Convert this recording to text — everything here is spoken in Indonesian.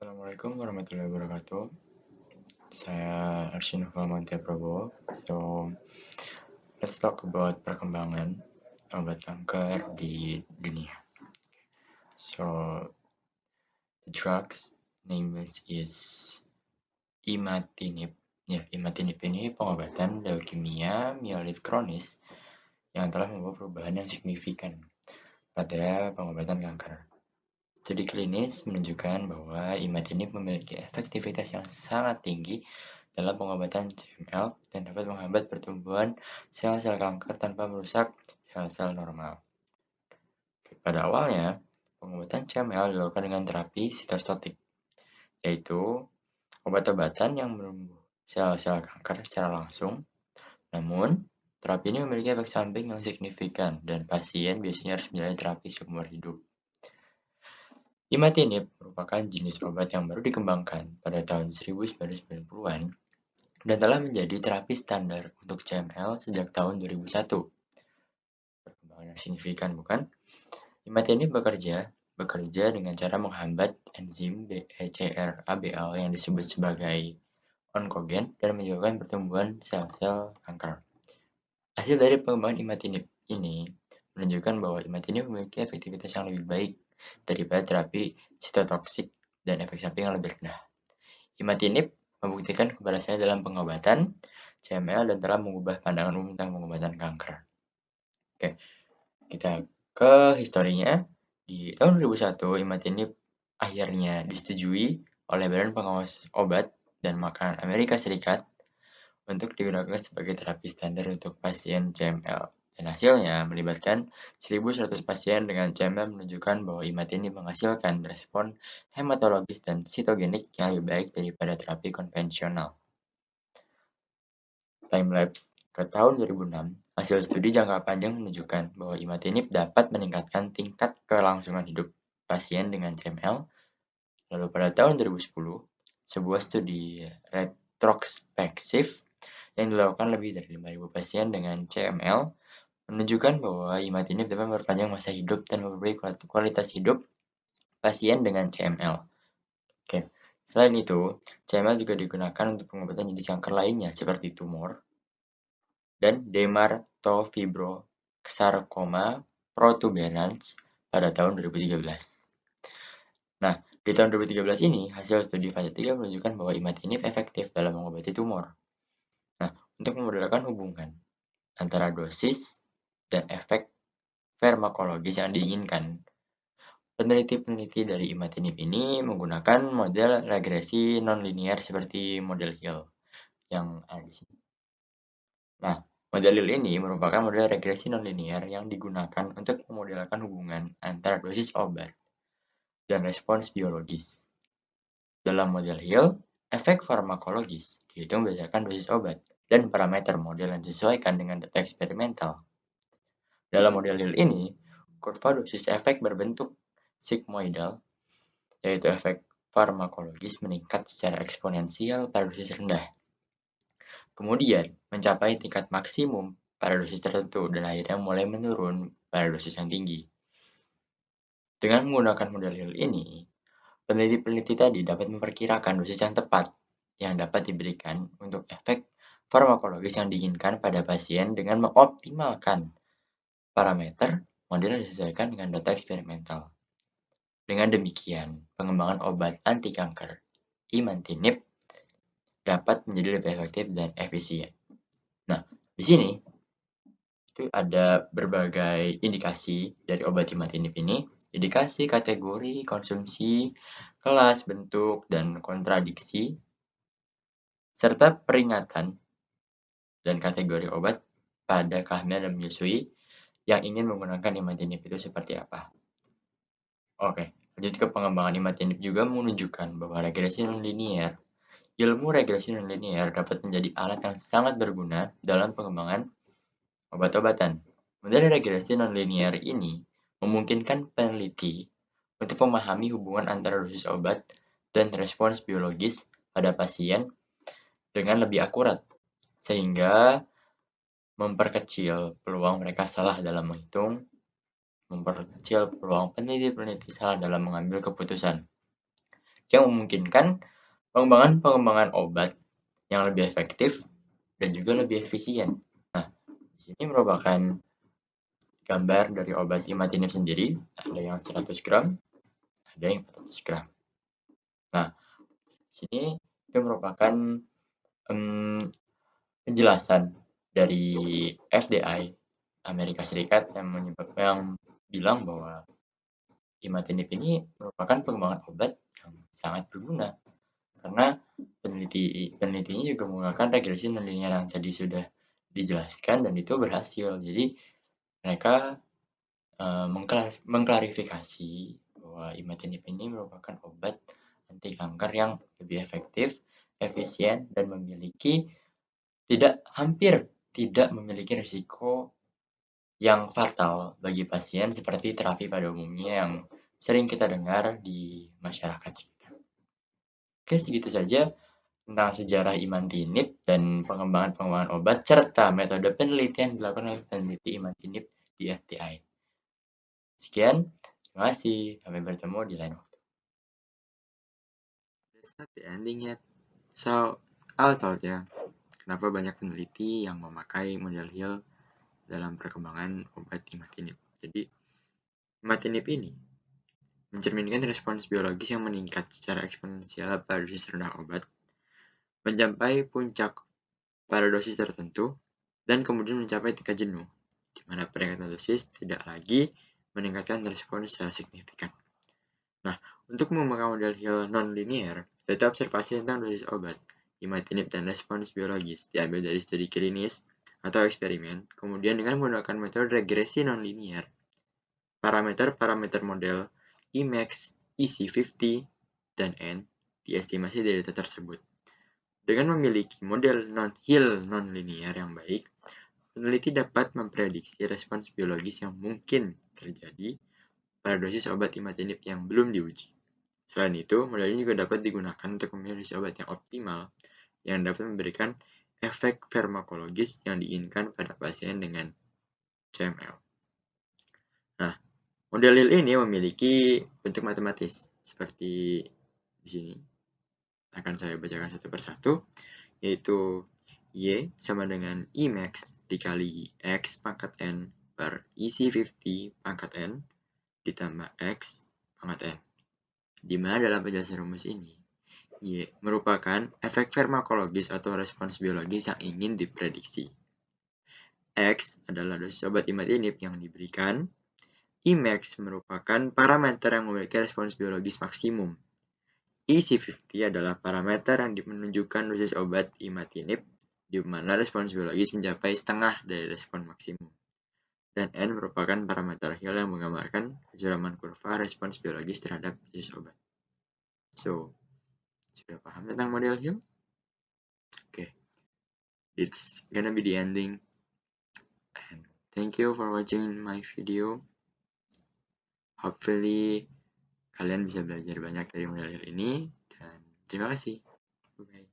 Assalamualaikum warahmatullahi wabarakatuh. Saya Arshino Valmonte Prabowo. So, let's talk about perkembangan obat kanker di dunia. So, the drugs name is imatinib. Ya, imatinib ini pengobatan leukemia mieloid kronis yang telah membawa perubahan yang signifikan pada pengobatan kanker. Studi klinis menunjukkan bahwa imatinib memiliki efektivitas yang sangat tinggi dalam pengobatan CML dan dapat menghambat pertumbuhan sel-sel kanker tanpa merusak sel-sel normal. Pada awalnya, pengobatan CML dilakukan dengan terapi sitostatik, yaitu obat-obatan yang merembuh sel-sel kanker secara langsung. Namun, terapi ini memiliki efek samping yang signifikan dan pasien biasanya harus menjalani terapi seumur hidup. Imatinib merupakan jenis obat yang baru dikembangkan pada tahun 1990-an dan telah menjadi terapi standar untuk CML sejak tahun 2001. Perkembangan yang signifikan, bukan? Imatinib bekerja dengan cara menghambat enzim BCR-ABL yang disebut sebagai onkogen dan menyebabkan pertumbuhan sel-sel kanker. Hasil dari pengembangan imatinib ini menunjukkan bahwa imatinib memiliki efektivitas yang lebih baik daripada terapi sitotoksik dan efek samping yang lebih rendah. Imatinib membuktikan keberhasilan dalam pengobatan CML dan telah mengubah pandangan umum tentang pengobatan kanker. Oke, kita ke historinya. Di tahun 2001, imatinib akhirnya disetujui oleh Badan Pengawas Obat dan Makanan Amerika Serikat untuk digunakan sebagai terapi standar untuk pasien CML. Dan hasilnya melibatkan 1.100 pasien dengan CML menunjukkan bahwa imatinib menghasilkan respon hematologis dan sitogenik yang lebih baik daripada terapi konvensional. Timelapse ke tahun 2006, hasil studi jangka panjang menunjukkan bahwa imatinib dapat meningkatkan tingkat kelangsungan hidup pasien dengan CML. Lalu pada tahun 2010, sebuah studi retrospektif yang dilakukan lebih dari 5.000 pasien dengan CML menunjukkan bahwa imatinib dapat memperpanjang masa hidup dan memperbaiki kualitas hidup pasien dengan CML. Oke. Selain itu, CML juga digunakan untuk pengobatan jenis kanker lainnya seperti tumor dan dermatofibrosarcoma protuberans pada tahun 2013. Nah, di tahun 2013 ini, hasil studi fase 3 menunjukkan bahwa imatinib efektif dalam mengobati tumor. Nah, untuk memodelkan hubungan antara dosis dan efek farmakologis yang diinginkan, peneliti-peneliti dari imatinib ini menggunakan model regresi nonlinear seperti model Hill yang ada di sini. Nah, model Hill ini merupakan model regresi nonlinear yang digunakan untuk memodelkan hubungan antara dosis obat dan respons biologis. Dalam model Hill, efek farmakologis dihitung berdasarkan dosis obat dan parameter model yang disesuaikan dengan data eksperimental. Dalam model Hill ini, kurva dosis efek berbentuk sigmoidal, yaitu efek farmakologis meningkat secara eksponensial pada dosis rendah, kemudian mencapai tingkat maksimum pada dosis tertentu dan akhirnya mulai menurun pada dosis yang tinggi. Dengan menggunakan model Hill ini, peneliti-peneliti tadi dapat memperkirakan dosis yang tepat yang dapat diberikan untuk efek farmakologis yang diinginkan pada pasien dengan mengoptimalkan parameter model yang disesuaikan dengan data eksperimental. Dengan demikian, pengembangan obat anti kanker, imatinib, dapat menjadi lebih efektif dan efisien. Nah, di sini itu ada berbagai indikasi dari obat imatinib ini, indikasi kategori, konsumsi, kelas, bentuk, dan kontradiksi, serta peringatan dan kategori obat pada kehamilan dan menyusui yang ingin menggunakan imatinib itu seperti apa. Oke, lanjut ke pengembangan imatinib juga menunjukkan bahwa regresi nonlinear. Ilmu regresi nonlinear dapat menjadi alat yang sangat berguna dalam pengembangan obat-obatan. Model regresi nonlinear ini memungkinkan peneliti untuk memahami hubungan antara dosis obat dan respons biologis pada pasien dengan lebih akurat, sehingga memperkecil peluang mereka salah dalam menghitung, memperkecil peluang peneliti-peneliti salah dalam mengambil keputusan. yang memungkinkan pengembangan obat yang lebih efektif dan juga lebih efisien. Nah, di sini merupakan gambar dari obat imatinib sendiri, ada yang 100 gram, ada yang 400 gram. Nah, di sini itu merupakan penjelasan dari FDA Amerika Serikat yang bilang bahwa imatinib ini merupakan pengembangan obat yang sangat berguna karena penelitinya juga menggunakan regresi nonlinear yang tadi sudah dijelaskan dan itu berhasil. Jadi mereka mengklarifikasi bahwa imatinib ini merupakan obat anti kanker yang lebih efektif, efisien, dan hampir tidak memiliki risiko yang fatal bagi pasien seperti terapi pada umumnya yang sering kita dengar di masyarakat sekitar. Oke, segitu saja tentang sejarah imatinib dan pengembangan obat serta metode penelitian dilakukan oleh peneliti imatinib di FTI. Sekian, terima kasih. Sampai bertemu di lain waktu. That's not the ending yet. So, I'll tell you kenapa banyak peneliti yang memakai model Hill dalam perkembangan obat imatinib. Jadi, imatinib ini mencerminkan respons biologis yang meningkat secara eksponensial pada dosis rendah obat, mencapai puncak pada dosis tertentu, dan kemudian mencapai tingkat jenuh, di mana peningkatan dosis tidak lagi meningkatkan respons secara signifikan. Nah, untuk mengembangkan model Hill non-linear, data observasi tentang dosis obat, imatinib, dan respons biologis diambil dari studi klinis atau eksperimen, kemudian dengan menggunakan metode regresi non-linear, parameter-parameter model Emax, EC50, dan N diestimasi dari data tersebut. Dengan memiliki model Hill non-linear yang baik, peneliti dapat memprediksi respons biologis yang mungkin terjadi pada dosis obat imatinib yang belum diuji. Selain itu, model ini juga dapat digunakan untuk memilih dosis obat yang optimal yang dapat memberikan efek farmakologis yang diinginkan pada pasien dengan CML. Nah, model Hill ini memiliki bentuk matematis seperti di sini. Akan saya bacakan satu persatu, yaitu Y sama dengan Emax dikali X pangkat N per EC50 pangkat N ditambah X pangkat N. Di mana dalam penjelasan rumus ini, Y merupakan efek farmakologis atau respons biologis yang ingin diprediksi. X adalah dosis obat imatinib yang diberikan. Emax merupakan parameter yang memiliki respons biologis maksimum. EC50 adalah parameter yang menunjukkan dosis obat imatinib di mana respons biologis mencapai setengah dari respons maksimum. Dan N merupakan parameter Hill yang menggambarkan kejelaman kurva respons biologis terhadap dosis obat. So, sudah paham tentang model Hill? Okay, it's gonna be the ending. And thank you for watching my video. Hopefully kalian bisa belajar banyak dari model Hill ini. Dan terima kasih. Bye.